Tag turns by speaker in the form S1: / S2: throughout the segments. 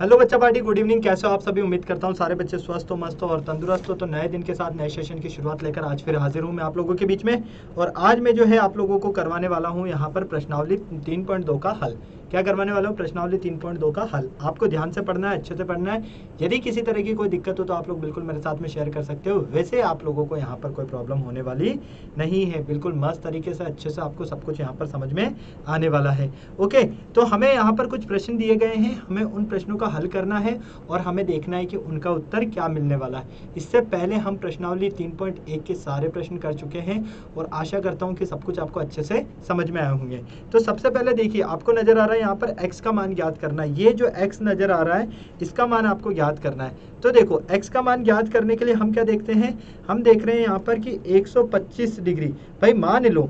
S1: Hello बच्चा party, good evening. कैसे हो आप सभी? उम्मीद करता हूँ सारे बच्चे स्वस्थ हो, मस्त हो और तंदुरुस्त हो। तो नए दिन के साथ नए सेशन की शुरुआत लेकर आज फिर हाजिर हूँ मैं आप लोगों के बीच में। और आज मैं जो है आप लोगों को करवाने वाला हूँ यहाँ पर प्रश्नावली 3.2 का हल। क्या करवाने वाला हूँ? प्रश्नावली 3.2 का हल। आपको ध्यान से पढ़ना है, अच्छे से पढ़ना है। यदि किसी तरह की कोई दिक्कत हो तो आप लोग बिल्कुल मेरे साथ में शेयर कर सकते हो। वैसे आप लोगों को यहाँ पर कोई प्रॉब्लम होने वाली नहीं है, बिल्कुल मस्त तरीके से अच्छे से आपको सब कुछ यहाँ पर समझ में आने वाला है। ओके, तो हमें यहाँ पर कुछ प्रश्न दिए गए हैं, हमें उन प्रश्नों का हल करना है और हमें देखना है कि उनका उत्तर क्या मिलने वाला है। इससे पहले हम प्रश्नावली 3.1 के सारे प्रश्न कर चुके हैं और आशा करता हूँ कि सब कुछ आपको अच्छे से समझ में आए होंगे। तो सबसे पहले देखिए, आपको नजर आ रहा है यहाँ पर x का मान ज्ञात करना है। ये जो x नजर आ रहा है इसका मान आपको ज्ञात करना है। तो देखो, x का मान ज्ञात करने के लिए हम क्या देखते हैं, हम देख रहे हैं यहाँ पर कि 125 डिग्री। भाई मान लो,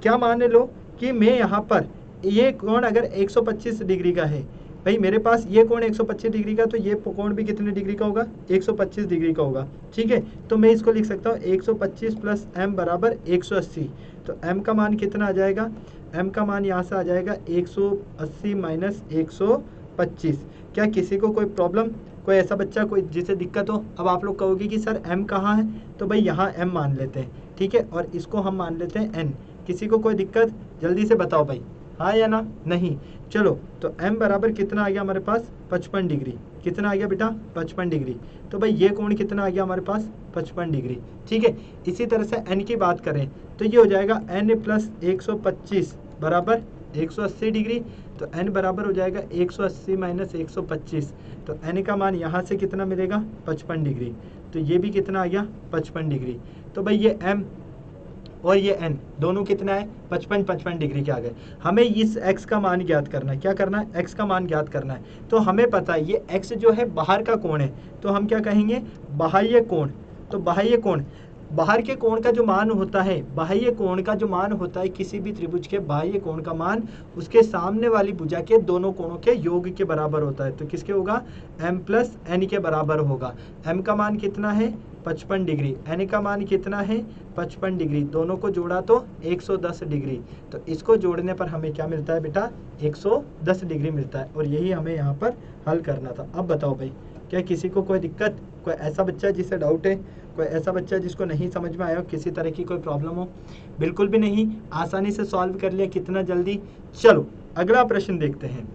S1: क्या मान लो कि मैं यहाँ पर ये कोण अगर 125 डिग्री का है, भाई मेरे पास ये कोण 125 डिग्री का, तो ये कोण भी कितने डिग्री का होगा? 125 डिग्री का होगा। ठीक है, तो मैं इसको लिख सकता हूँ 125 प्लस m बराबर 180। तो m का मान कितना आ जाएगा? m का मान यहाँ से आ जाएगा 180 माइनस 125। क्या किसी को कोई प्रॉब्लम, कोई ऐसा बच्चा कोई जिसे दिक्कत हो? अब आप लोग कहोगे कि सर m कहाँ है, तो भाई यहाँ m मान लेते हैं। ठीक है, और इसको हम मान लेते हैं n। किसी को कोई दिक्कत? जल्दी से बताओ भाई, हाँ या ना? नहीं। चलो, तो m बराबर कितना आ गया हमारे पास? 55 डिग्री। कितना आ गया बेटा? 55 डिग्री। तो भाई ये कोण कितना आ गया हमारे पास? 55 डिग्री। ठीक है, इसी तरह से n की बात करें तो ये हो जाएगा n प्लस 125 बराबर 180 डिग्री। तो n बराबर हो जाएगा 180 माइनस 125। तो n का मान यहाँ से कितना मिलेगा? 55 डिग्री। तो ये भी कितना आ गया? 55 डिग्री। तो भाई ये m और ये n दोनों कितना है? 55 डिग्री के आ गए। हमें इस x का मान ज्ञात करना है। क्या करना है? x का मान ज्ञात करना है। तो हमें पता है ये x जो है बाहर का कोण है, तो हम क्या कहेंगे? बाह्य कोण। तो बाह्य कोण, बाहर के कोण का जो मान होता है, बाह्य कोण का जो मान होता है किसी भी त्रिभुज के बाह्य कोण का मान उसके सामने वाली भुजा के दोनों कोणों के योग के बराबर होता है। तो किसके होगा? m प्लस n के बराबर होगा। m का मान कितना है? 55 डिग्री। n का मान कितना है? 55 डिग्री। दोनों को जोड़ा तो 110 डिग्री। तो इसको जोड़ने पर हमें क्या मिलता है बेटा? 110 डिग्री मिलता है। और यही हमें यहाँ पर हल करना था। अब बताओ भाई, क्या किसी को कोई दिक्कत, कोई ऐसा बच्चा जिसे डाउट है, कोई ऐसा बच्चा जिसको नहीं समझ में आया हो, किसी तरह की कोई प्रॉब्लम हो? बिल्कुल भी नहीं, आसानी से सॉल्व कर लिया। कितना जल्दी! चलो अगला प्रश्न देखते हैं।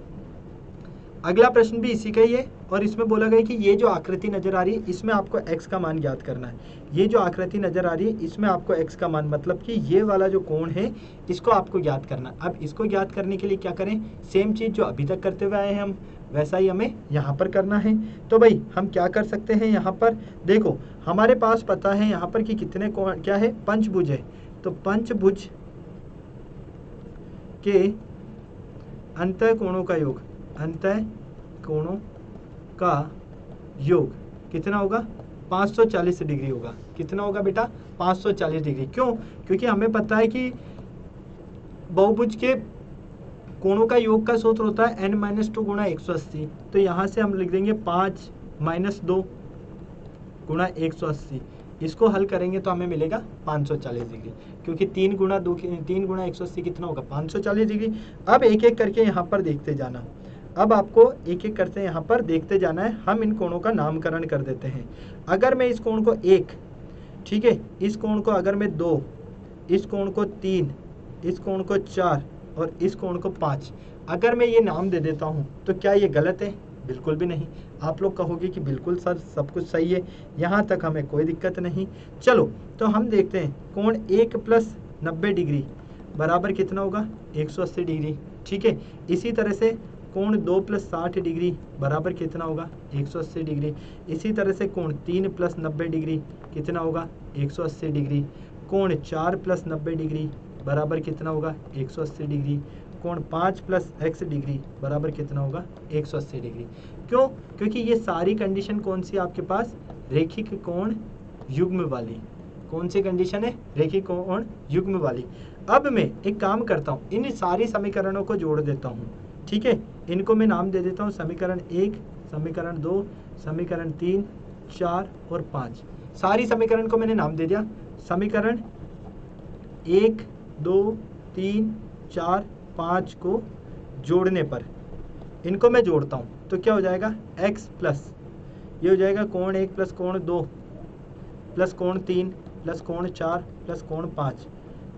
S1: अगला प्रश्न भी इसी का ही है और इसमें बोला गया कि ये जो आकृति नजर आ रही है इसमें आपको x का मान ज्ञात करना है। ये जो आकृति नजर आ रही है इसमें आपको x का मान, मतलब कि ये वाला जो कोण है इसको आपको ज्ञात करना है। अब इसको ज्ञात करने के लिए क्या करें? सेम चीज जो अभी तक करते हुए आए हैं हम, वैसा ही हमें यहाँ पर करना है। तो भाई हम क्या कर सकते हैं? यहाँ पर देखो, हमारे पास पता है यहाँ पर कि कितने कोण, क्या है? पंचभुज है। तो पंचभुज के अंतः कोणों का योग, अंतः कोणों का योग कितना होगा? 540 डिग्री होगा। कितना होगा बेटा? 540 डिग्री। क्यों? क्योंकि हमें पता है कि बहुभुज के कोणों का योग का सूत्र होता है n-2 गुणा 180। तो यहाँ से हम लिख देंगे 5 माइनस 2 गुणा 180। इसको हल करेंगे तो हमें मिलेगा 540 डिग्री, क्योंकि 3 गुणा 180 कितना होगा? 540 डिग्री। अब एक एक करके यहाँ पर देखते जाना। अब आपको एक एक करते यहाँ पर देखते जाना है। हम इन कोणों का नामकरण कर देते हैं। अगर मैं इस कोण को 1, ठीक है, इस कोण को अगर मैं 2, इस कोण को 3, इस कोण को 4 और इस कोण को 5, अगर मैं ये नाम दे देता हूँ तो क्या ये गलत है? बिल्कुल भी नहीं। आप लोग कहोगे कि बिल्कुल सर सब कुछ सही है, यहाँ तक हमें कोई दिक्कत नहीं। चलो तो हम देखते हैं, कोण 1 प्लस 90 डिग्री बराबर कितना होगा? 180 डिग्री। ठीक है, इसी तरह से कोण 2 प्लस 60 डिग्री बराबर कितना होगा? 180 डिग्री। इसी तरह से कोण 3 प्लस 90 डिग्री कितना होगा? 180 डिग्री। कोण 4 प्लस 90 डिग्री बराबर कितना होगा? 180 डिग्री। कोण 5 प्लस x डिग्री बराबर कितना होगा? 180 डिग्री। क्यों? क्योंकि ये सारी कंडीशन कौन सी आपके पास? रेखिक कोण युग्म वाली। कौन सी कंडीशन है? रेखिक कोण युग्म वाली। अब मैं एक काम करता हूँ, इन सारी समीकरणों को जोड़ देता हूँ। ठीक है, इनको मैं नाम दे देता हूँ समीकरण 1, समीकरण 2, समीकरण 3, 4 और 5। सारी समीकरण को मैंने नाम दे दिया। समीकरण 1, 2, 3, 4, 5 को जोड़ने पर, इनको मैं जोड़ता हूँ। तो क्या हो जाएगा x प्लस ये हो जाएगा कोण 1 प्लस कोण 2 प्लस कोण 3 प्लस कोण 4 प्लस कोण 5,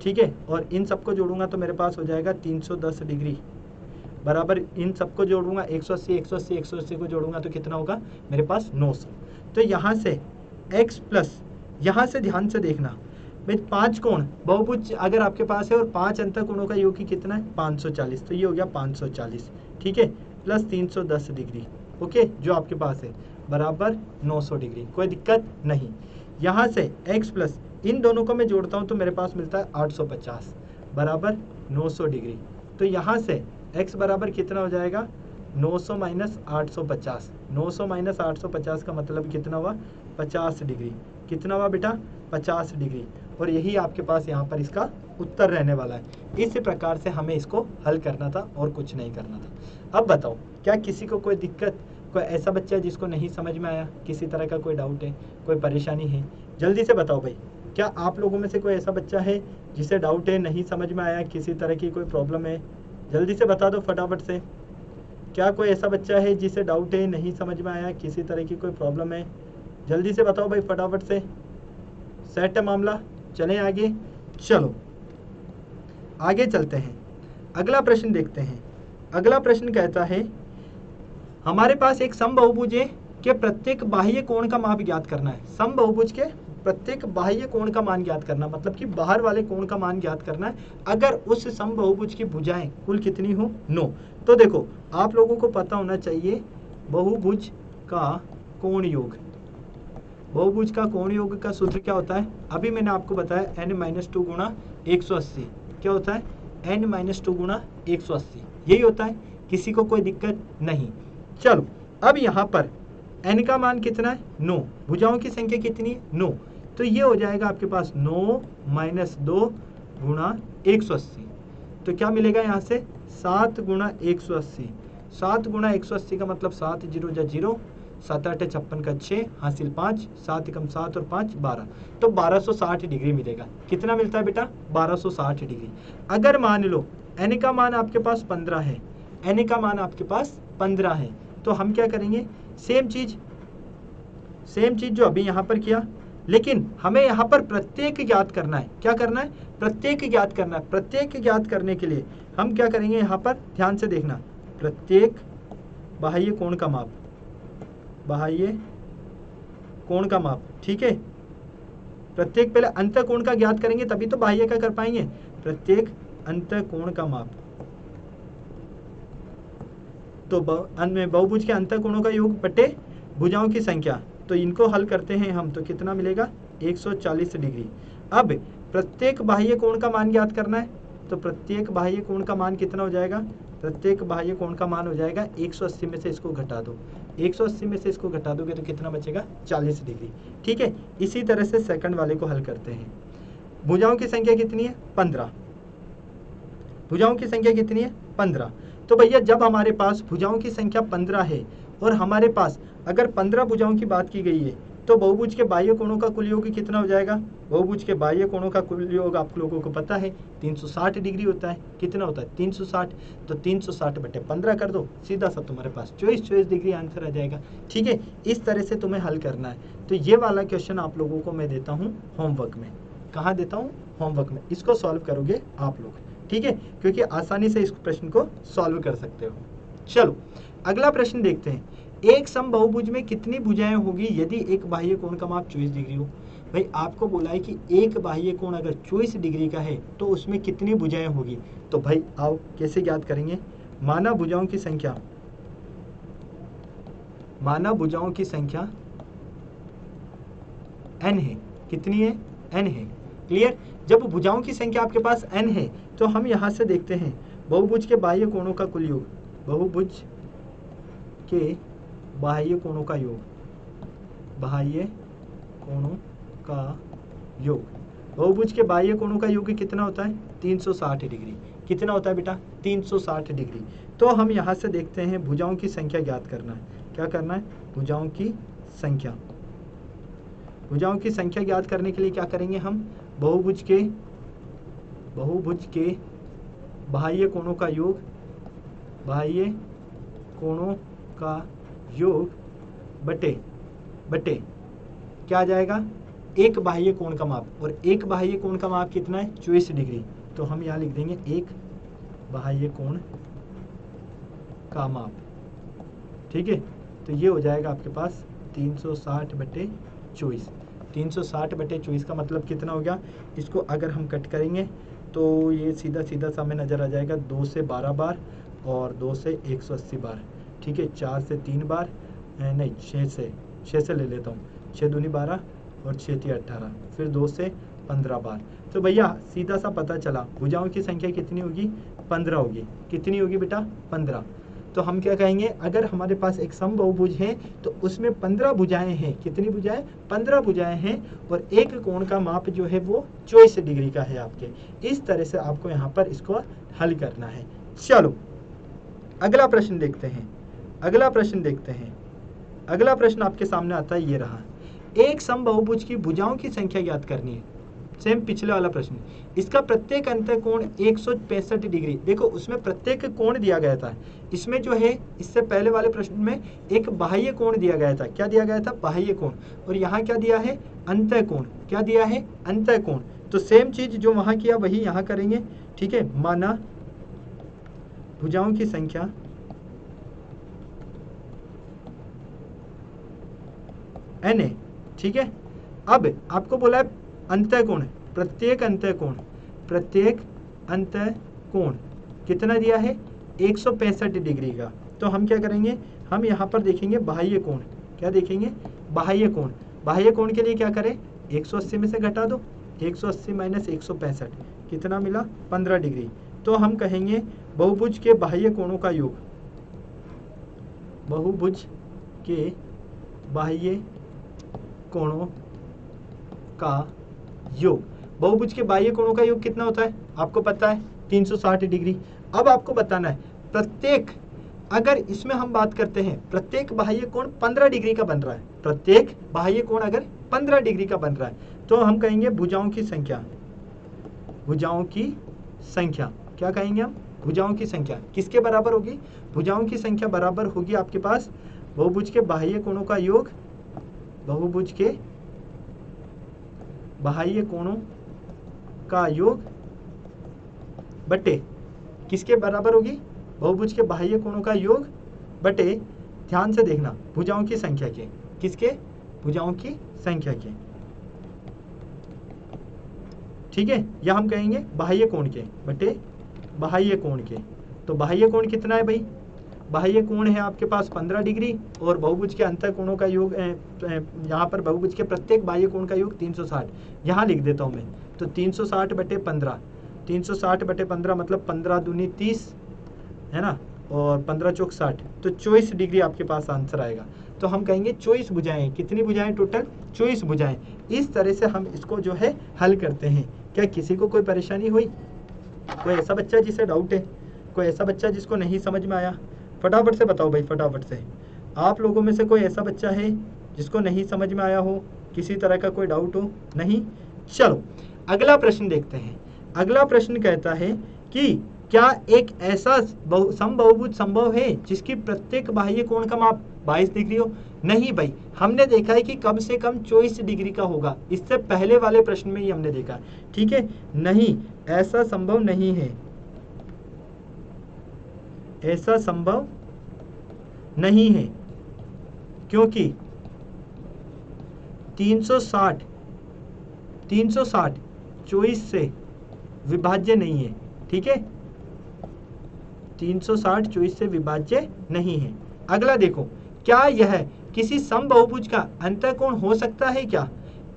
S1: ठीक है। और इन सबको जोड़ूंगा तो मेरे पास हो जाएगा 310 डिग्री बराबर, इन सबको जोड़ूंगा 180 180 180 को जोड़ूंगा तो कितना होगा मेरे पास 900। तो यहाँ से x प्लस, यहाँ से ध्यान से देखना भाई 5 कोण बहुभुज अगर आपके पास है और 5 अंतःकोणों का योग कितना है 540, तो ये हो गया 540, ठीक है, प्लस 310 डिग्री, ओके, जो आपके पास है बराबर 900 डिग्री, कोई दिक्कत नहीं। यहाँ से x प्लस इन दोनों को मैं जोड़ता हूँ तो मेरे पास मिलता है 850 बराबर 900 डिग्री। तो यहाँ से x बराबर कितना हो जाएगा 900 माइनस 850, 900 माइनस 850 का मतलब कितना हुआ 50 डिग्री, कितना हुआ बेटा 50 डिग्री। और यही आपके पास यहाँ पर इसका उत्तर रहने वाला है। इस प्रकार से हमें इसको हल करना था और कुछ नहीं करना था। अब बताओ क्या किसी को कोई दिक्कत, कोई ऐसा बच्चा है जिसको नहीं समझ में आया, किसी तरह का कोई डाउट है, कोई परेशानी है, जल्दी से बताओ भाई। क्या आप लोगों में से कोई ऐसा बच्चा है जिसे डाउट है, नहीं समझ में आया, किसी तरह की कोई प्रॉब्लम है, जल्दी से बता दो फटाफट से। क्या कोई ऐसा बच्चा है जिसे डाउट है, नहीं समझ में आया, किसी तरह की कोई प्रॉब्लम है, जल्दी से बताओ भाई फटाफट से। सेट है मामला, चलें आगे। चलो आगे चलते हैं, अगला प्रश्न देखते हैं। अगला प्रश्न कहता है हमारे पास एक समबाहुभुज है के प्रत्येक बाह्य कोण का माप ज्ञात करना है। समबाहुभुज के प्रत्येक बाह्य कोण का मान ज्ञात करना, मतलब कि बाहर वाले कोण का मान ज्ञात करना है अगर उस समबाहुभुज की भुजाएं कुल कितनी हो 9। तो देखो आप लोगों को पता होना चाहिए बहुभुज का कोण योग, बहुभुज का कोण योग का सूत्र क्या होता है, अभी मैंने आपको बताया n-2 गुणा 180, क्या होता है n-2 गुणा 180, यही होता है, किसी को कोई दिक्कत नहीं। चलो अब यहाँ पर n का मान कितना है 9, भुजाओं की संख्या कितनी है 9, तो ये हो जाएगा आपके पास 9 - 2 गुणा 180, तो क्या मिलेगा यहाँ से 7 गुणा 180, 7 गुणा 180 का मतलब 7 0 जा 0, 7 8 56 का 6 हासिल 5, 7 कम 7 और 5 12, तो 1260 डिग्री मिलेगा। कितना मिलता है बेटा 1260 डिग्री। अगर मान लो n का मान आपके पास 15 है, n का मान आपके पास 15 है, तो हम क्या करेंगे सेम चीज जो अभी यहाँ पर किया, लेकिन हमें यहाँ पर प्रत्येक ज्ञात करना है। क्या करना है प्रत्येक ज्ञात करना है। प्रत्येक ज्ञात करने के लिए हम क्या करेंगे, यहाँ पर ध्यान से देखना, प्रत्येक बाह्य कोण का माप, बाह्य कोण का माप, ठीक है, प्रत्येक पहले अंतःकोण का ज्ञात करेंगे तभी तो बाह्य का कर पाएंगे। प्रत्येक अंतःकोण का माप, तो बहुभुज के अंतःकोणों का योग बटे भुजाओं की संख्या, तो इनको हल करते हैं हम तो कितना मिलेगा 140 डिग्री। अब प्रत्येक बाह्य कोण का मान ज्ञात करना है, तो प्रत्येक बाह्य कोण का मान कितना हो जाएगा, प्रत्येक बाह्य कोण का मान हो जाएगा 180 में से इसको घटा दो, 180 में से इसको घटा दोगे तो कितना बचेगा 40 डिग्री, ठीक है। इसी तरह से सेकंड वाले को हल करते हैं। भुजाओं की संख्या कितनी है 15, भुजाओं की संख्या कितनी है 15, तो भैया जब हमारे पास भुजाओं की संख्या 15 है और हमारे पास अगर 15 भुजाओं की बात की गई है तो बहुभुज के बाह्य कोणों का कुल योग कितना हो जाएगा, बहुभुज के बाह्य कोणों का कुल योग आप लोगों को पता है 360 डिग्री होता है। कितना होता है 360, तो 360 बटे 15 कर दो, सीधा सा तुम्हारे पास 24 डिग्री आंसर आ जाएगा, ठीक है। इस तरह से तुम्हें हल करना है। तो ये वाला क्वेश्चन आप लोगों को मैं देता हूँ होमवर्क में, कहाँ देता हूँ होमवर्क में, इसको सॉल्व करोगे आप लोग, ठीक है, क्योंकि आसानी से इस प्रश्न को सॉल्व कर सकते हो। चलो अगला प्रश्न देखते हैं। एक समबाहुभुज में कितनी भुजाएं होगी यदि एक बाह्य कोण का माप 24 डिग्री हो। भाई आपको बोला है कि एक बाह्य कोण अगर 24 डिग्री का है तो उसमें कितनी भुजाएं होगी। तो भाई आओ कैसे ज्ञात करेंगे, माना भुजाओं की संख्या, माना भुजाओं की संख्या n है, कितनी है n है, क्लियर। जब भुजाओं की संख्या आपके पास n है तो हम यहाँ से देखते हैं बहुभुज के बाह्य कोणों का कुल योग, बहुभुज के बाह्य कोणों का योग, बाह्य कोणों का योग, बहुभुज के बाह्य कोणों का योग कितना होता है 360 डिग्री। कितना होता है बेटा 360 डिग्री। तो हम यहाँ से देखते हैं भुजाओं की संख्या ज्ञात करना है। क्या करना है, भुजाओं की संख्या, भुजाओं की संख्या ज्ञात करने के लिए क्या करेंगे हम, बहुभुज के बाह्य कोणों का योग, बाह्य कोणों का योग बटे क्या आ जाएगा, एक बाह्य कोण का माप, और एक बाह्य कोण का माप कितना है 24 डिग्री। तो हम यहाँ लिख देंगे एक बाह्य कोण का माप, ठीक है। तो ये हो जाएगा आपके पास 360/24। 360/24 का मतलब कितना हो गया, इसको अगर हम कट करेंगे तो ये सीधा सीधा सा हमें नज़र आ जाएगा 2 से 12 बार और 2 से 180 बार, ठीक है। 4 से 3 बार, नहीं 6 से ले लेता हूँ, 6 दूनी 12 और 6 × 18, फिर 2 से 15 बार। तो भैया सीधा सा पता चला भुजाओं की संख्या कितनी होगी, 15 होगी। कितनी होगी बेटा, 15। तो हम क्या कहेंगे, अगर हमारे पास एक समबाहुभुज है तो उसमें 15 भुजाएं हैं। कितनी भुजाएं, 15 भुजाएं हैं, और एक कोण का माप जो है वो 24 डिग्री का है आपके। इस तरह से आपको यहाँ पर इसको हल करना है। चलो अगला प्रश्न देखते हैं। अगला प्रश्न आपके सामने आता है, ये रहा। एक समबाहुभुज की भुजाओं की संख्या ज्ञात करनी है। सेम पिछले वाला प्रश्न। इसका प्रत्येक अंतः कोण 165 डिग्री। देखो उसमें प्रत्येक कोण दिया गया था, इसमें जो है इससे पहले वाले प्रश्न में एक बाह्य कोण दिया गया था। क्या दिया गया था, बाह्य कोण। और यहाँ क्या दिया है, अंतः कोण। क्या दिया है, अंतः कोण। तो सेम चीज जो वहां किया वही यहाँ करेंगे, ठीक है। माना भुजाओं की संख्या n है, ठीक है। अब आपको बोला है अंतः कोण, प्रत्येक अंतः कोण कितना दिया है, 165 डिग्री का। तो हम क्या करेंगे, हम यहाँ पर देखेंगे बाह्य कोण। क्या देखेंगे, बाह्य कोण। बाह्य कोण के लिए क्या करें, 180 में से घटा दो, 180 - 165 कितना मिला, 15 डिग्री। तो हम कहेंगे बहुभुज के बाह्य कोणों का योग, बहुभुज के बाह्य कोणों का योग। बहुभुज के बाह्य कोणों का योग कितना होता है, आपको पता है 360 डिग्री। अब आपको बताना है प्रत्येक, अगर इसमें हम बात करते हैं प्रत्येक बाह्य कोण 15 डिग्री का बन रहा है, प्रत्येक बाह्य कोण अगर 15 डिग्री का बन रहा है, तो हम कहेंगे भुजाओं की संख्या। भुजाओं की संख्या क्या कहेंगे हम, भुजाओं की संख्या किसके बराबर होगी, भुजाओं की संख्या बराबर होगी आपके पास बहुभुज के बाह्य कोणों का योग, बहुभुज के बाह्य कोणों का योग बटे किसके बराबर होगी, बहुभुज के बाह्य कोणों का योग बटे, ध्यान से देखना, भुजाओं की संख्या के, किसके, भुजाओं की संख्या के, ठीक है। या हम कहेंगे बाह्य कोण के बटे बाह्य कोण के। तो बाह्य कोण कितना है भाई, बाह्य कोण है आपके पास 15 डिग्री, और बहुभुज के अंतः कोणों का योग यहाँ पर बहुभुज के प्रत्येक बाह्य कोण का योग 360। यहाँ लिख देता हूँ मैं, तो 360/15, 360/15 मतलब 15 दूनी 30 है ना, और 15 चौक 60, तो 24 डिग्री आपके पास आंसर आएगा। तो हम कहेंगे 24 भुजाएं। कितनी भुजाएं टोटल, 24 भुजाएं। इस तरह से हम इसको जो है हल करते हैं। क्या किसी को कोई परेशानी हुई, कोई ऐसा बच्चा जिसे डाउट है, कोई ऐसा बच्चा जिसको नहीं समझ में आया, फटाफट से बताओ भाई, फटाफट से। आप लोगों में से कोई ऐसा बच्चा है जिसको नहीं समझ में आया हो, किसी तरह का कोई डाउट हो, नहीं। चलो अगला प्रश्न देखते हैं। अगला प्रश्न कहता है कि क्या एक ऐसा समबाहुभुज संभव है जिसकी प्रत्येक बाह्य कोण का माप 22 डिग्री हो। नहीं भाई, हमने देखा है कि कम से कम 24 डिग्री का होगा, इससे पहले वाले प्रश्न में ही हमने देखा, ठीक है। नहीं, ऐसा संभव नहीं है, ऐसा संभव नहीं है, क्योंकि 360 24 से विभाज्य नहीं है, ठीक है। 360 24 से विभाज्य नहीं है। अगला देखो, क्या यह किसी समबाहुभुज का अंतःकोण हो सकता है क्या।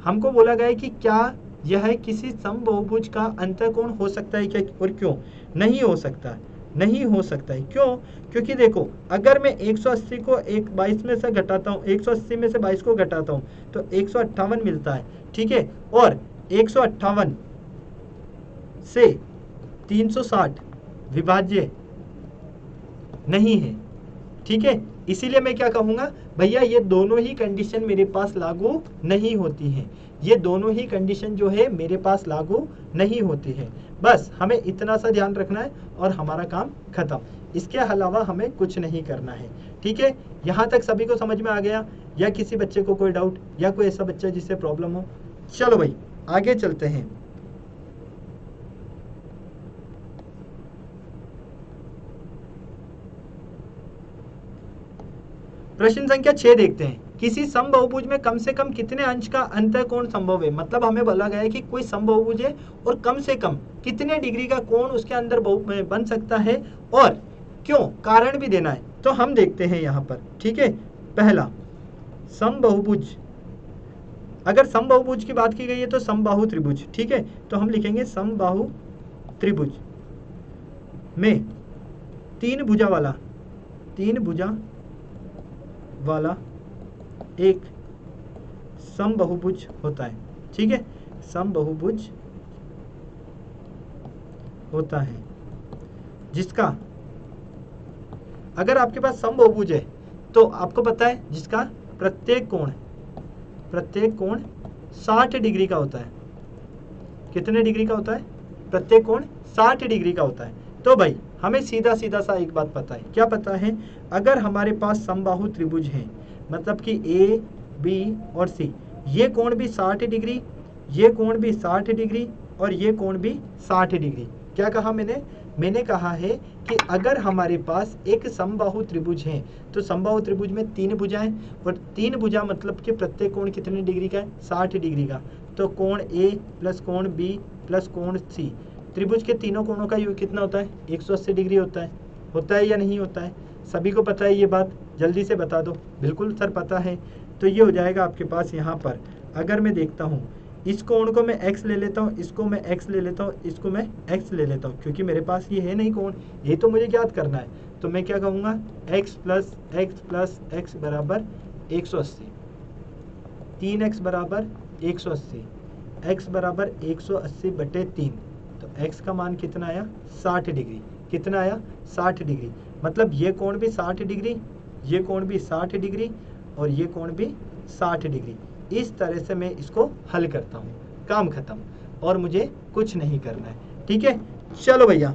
S1: हमको बोला गया है कि क्या यह किसी समबाहुभुज का अंतःकोण हो सकता है क्या, और क्यों नहीं हो सकता, नहीं हो सकता है। क्यों, क्योंकि देखो अगर मैं 180 को 22 में से घटाता हूँ, 180 में से 22 को घटाता हूँ तो 158 मिलता है, ठीक है। और 158 से 360 विभाज्य नहीं है, ठीक है। इसीलिए मैं क्या कहूँगा, भैया ये दोनों ही कंडीशन मेरे पास लागू नहीं होती हैं, ये दोनों ही कंडीशन जो है मेरे पास लागू नहीं होती है। बस हमें इतना सा ध्यान रखना है और हमारा काम खत्म। इसके अलावा हमें कुछ नहीं करना है। ठीक है, यहाँ तक सभी को समझ में आ गया, या किसी बच्चे को कोई डाउट, या कोई ऐसा बच्चा जिससे प्रॉब्लम हो? चलो भाई आगे चलते हैं। प्रश्न संख्या 6 देखते हैं। किसी समबहुभुज में कम से कम कितने अंश का अंतःकोण संभव है? मतलब हमें बोला गया है कि कोई समबहुभुज है और कम से कम कितने डिग्री का कोण उसके अंदर बन सकता है और क्यों, कारण भी देना है। तो हम देखते हैं यहाँ पर। ठीक है, पहला समबहुभुज, अगर समबहुभुज की बात की गई है तो समबाहु त्रिभुज। ठीक है, तो हम लिखेंगे समबाहु त्रिभुज में तीन भुजा वाला एक समबहुभुज होता है। ठीक है, समबहुभुज होता है जिसका, अगर आपके पास समबहुभुज है तो आपको पता है जिसका प्रत्येक कोण 60 डिग्री का होता है। कितने डिग्री का होता है? प्रत्येक कोण 60 डिग्री का होता है। तो भाई हमें सीधा सा एक बात पता है। क्या पता है? अगर हमारे पास समबाहु त्रिभुज है, मतलब कि ए, बी और सी, ये कोण भी 60 डिग्री, ये कोण भी 60 डिग्री और ये कोण भी 60 डिग्री। क्या कहा मैंने कहा है कि अगर हमारे पास एक समबाहु त्रिभुज है तो समबाहु त्रिभुज में तीन भुजाएं, और तीन भुजा मतलब कि प्रत्येक कोण कितने डिग्री का है? 60 डिग्री का। तो कोण ए प्लस कोण बी प्लस कोण सी, त्रिभुज के तीनों कोणों का योग कितना होता है? 180 डिग्री होता है या नहीं होता है? सभी को पता है ये बात? जल्दी से बता दो। बिल्कुल सर पता है। तो ये हो जाएगा आपके पास यहाँ पर। अगर मैं देखता हूँ इस कोण को मैं x ले लेता हूँ, इसको मैं x ले लेता हूँ, इसको मैं x ले लेता हूँ, क्योंकि मेरे पास ये है नहीं कोण, ये तो मुझे ज्ञात करना है। तो मैं क्या कहूँगा? x प्लस x बराबर 180, 3x बराबर 180, x बराबर 180/3। तो x का मान कितना आया? 60 डिग्री। कितना आया? 60 डिग्री। मतलब ये कोण भी 60 डिग्री, ये कोण भी 60 डिग्री और ये कोण भी 60 डिग्री। इस तरह से मैं इसको हल करता हूँ, काम खत्म, और मुझे कुछ नहीं करना है। ठीक है, चलो भैया,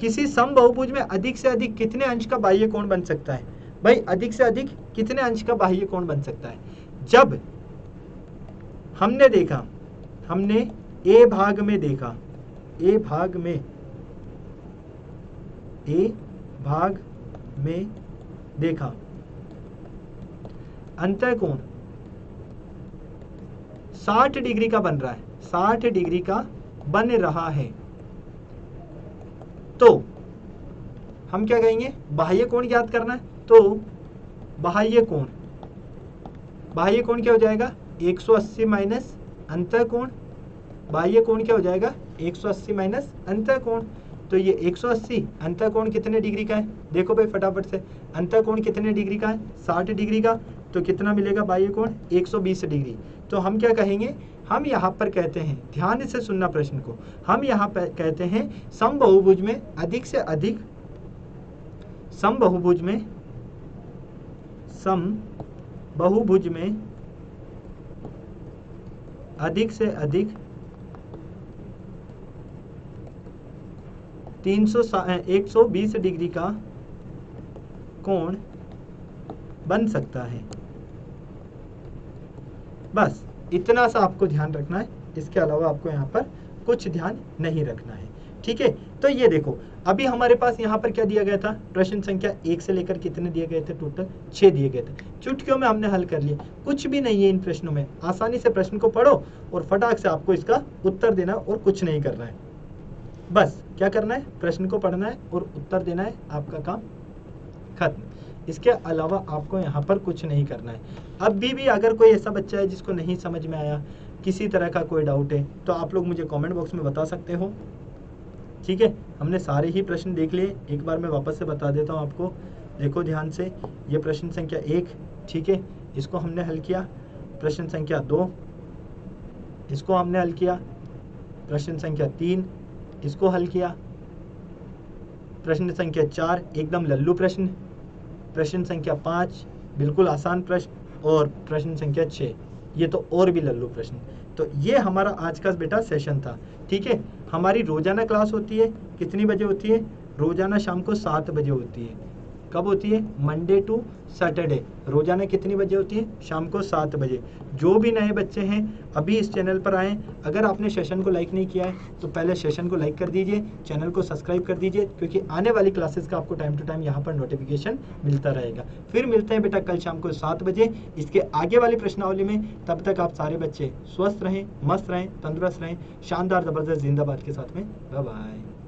S1: किसी समबहुभुज में अधिक से अधिक कितने अंश का बाह्य कोण बन सकता है? भाई अधिक से अधिक कितने अंश का बाह्य कोण बन सकता है? जब हमने देखा, हमने ए भाग में देखा, ए भाग में देखा अंतःकोण 60 डिग्री का बन रहा है, 60 डिग्री का बन रहा है, तो हम क्या कहेंगे? बाह्य कोण ज्ञात करना है। तो बाह्य कोण क्या हो जाएगा? 180 माइनस अंतःकोण। बाह्य कोण क्या हो जाएगा? 180 माइनस अंतःकोण। तो ये 180, अंतःकोण कितने डिग्री का है? देखो भाई फटाफट से, अंतःकोण कितने डिग्री का है? 60 डिग्री का। तो कितना मिलेगा बाह्य कोण? 120 डिग्री। तो हम क्या कहेंगे? हम यहाँ पर कहते हैं, ध्यान से सुनना प्रश्न को, हम यहाँ पर कहते हैं समबहुभुज में अधिक से अधिक, समबहुभुज में अधिक से अधिक 120 डिग्री का कोण बन सकता है। बस इतना सा आपको ध्यान रखना है, इसके अलावा आपको यहाँ पर कुछ ध्यान नहीं रखना है। ठीक है, तो ये देखो अभी हमारे पास यहाँ पर क्या दिया गया था? प्रश्न संख्या 1 से लेकर कितने दिए गए थे? टोटल 6 दिए गए थे। चुटकियों में हमने हल कर लिए, कुछ भी नहीं है इन प्रश्नों में। आसानी से प्रश्न को पढ़ो और फटाक से आपको इसका उत्तर देना और कुछ नहीं करना है। बस क्या करना है? प्रश्न को पढ़ना है और उत्तर देना है, आपका काम खत्म। इसके अलावा आपको यहाँ पर कुछ नहीं करना है। अब भी अगर कोई ऐसा बच्चा है जिसको नहीं समझ में आया, किसी तरह का कोई डाउट है, तो आप लोग मुझे कमेंट बॉक्स में बता सकते हो। ठीक है, हमने सारे ही प्रश्न देख लिए, एक बार मैं वापस से बता देता हूँ आपको। देखो ध्यान से, ये प्रश्न संख्या 1, ठीक है, इसको हमने हल किया। प्रश्न संख्या 2, इसको हमने हल किया। प्रश्न संख्या 3, इसको हल किया। प्रश्न संख्या 4 एकदम लल्लू प्रश्न। प्रश्न संख्या 5 बिल्कुल आसान प्रश्न, और प्रश्न संख्या 6 ये तो और भी लल्लू प्रश्न। तो ये हमारा आज का बेटा सेशन था। ठीक है, हमारी रोजाना क्लास होती है, कितनी बजे होती है? रोजाना शाम को 7 बजे होती है। कब होती है? Monday to Saturday. रोजाना कितनी बजे होती है? शाम को 7 बजे। जो भी नए बच्चे हैं अभी इस चैनल पर आएँ। अगर आपने सेशन को लाइक नहीं किया है तो पहले सेशन को लाइक कर दीजिए, चैनल को सब्सक्राइब कर दीजिए, क्योंकि आने वाली क्लासेस का आपको टाइम टू टाइम यहाँ पर नोटिफिकेशन मिलता रहेगा। फिर मिलते हैं बेटा कल शाम को 7 बजे इसके आगे वाली प्रश्नावली में। तब तक आप सारे बच्चे स्वस्थ रहें, मस्त रहें, तंदुरुस्त रहें, शानदार, जबरदस्त, जिंदाबाद के साथ में। Bye bye.